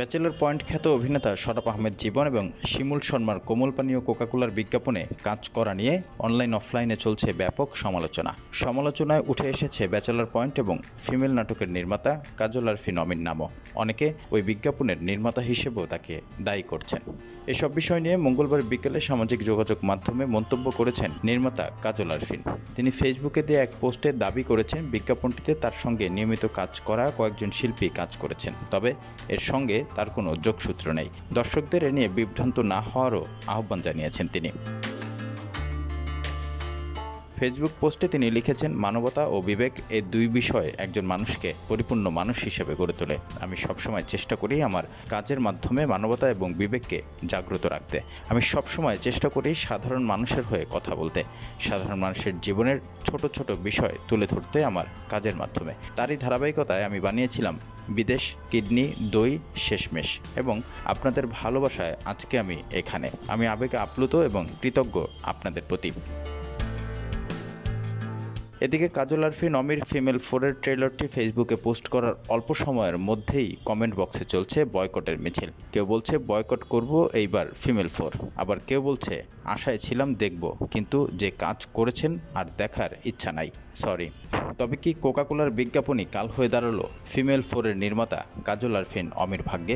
Bachelor point খ্যাত অভিনেতা শরাফ আহমেদ জীবন এবং শিমুল শর্মার কোমল পানীয় কোকাকোলার বিজ্ঞাপনে কাজ করা নিয়ে অনলাইন অফলাইনে চলছে ব্যাপক সমালোচনায় উঠে এসেছে ব্যাচেলর পয়েন্ট এবং ফিমেল নাটকের নির্মাতা কাজল আরফিন অমির নামও। অনেকে ওই বিজ্ঞাপনের নির্মাতা হিসেবেও তাকে দায়ী করছেন। এসব বিষয় নিয়ে মঙ্গলবার বিকেলে সামাজিক যোগাযোগ মাধ্যমে মন্তব্য করেছেন নির্মাতা কাজল আরফিন। তিনি ফেসবুকে দিয়ে এক পোস্টে দাবি করেছেন বিজ্ঞাপনটিতে তার সঙ্গে নিয়মিত কাজ করা কয়েকজন শিল্পী কাজ করেছেন, তবে এর সঙ্গে তার কোনো যোগসূত্র নেই। দর্শকদের এ নিয়ে বিভ্রান্ত না হওয়ারও আহ্বান জানিয়েছেন তিনি। ফেসবুক পোস্টে তিনি লিখেছেন, মানবতা ও বিবেক এই দুই বিষয় একজন মানুষকে পরিপূর্ণ মানুষ হিসেবে গড়ে তোলে। আমি সবসময় চেষ্টা করি আমার কাজের মাধ্যমে মানবতা এবং বিবেককে জাগ্রত রাখতে। আমি সবসময় চেষ্টা করি সাধারণ মানুষের হয়ে কথা বলতে, সাধারণ মানুষের জীবনের ছোট ছোট বিষয় তুলে ধরতে আমার কাজের মাধ্যমে। তারই ধারাবাহিকতায় আমি বানিয়েছিলাম বিদেশ, কিডনি, দই, শেষমেশ এবং আপনাদের ভালোবাসায় আজকে আমি এখানে। আমি আবেগে আপ্লুত এবং কৃতজ্ঞ আপনাদের প্রতি। এদিকে কাজল আরফিন অমির ফিমেল 4-এর ট্রেলারটি ফেসবুকে পোস্ট করার অল্প সময়ের মধ্যেই কমেন্ট বক্সে চলছে বয়কটের মিছিল। কেউ বলছে বয়কট করব এইবার ফিমেল 4, আবার কেউ বলছে আশায় ছিলাম দেখব, কিন্তু যে কাজ করেছেন আর দেখার ইচ্ছা নাই, সরি। তবে কি কোকাকোলার বিজ্ঞাপনই কাল হয়ে দাঁড়ালো ফিমেল 4-এর নির্মাতা কাজল আরফিন অমির ভাগ্যে?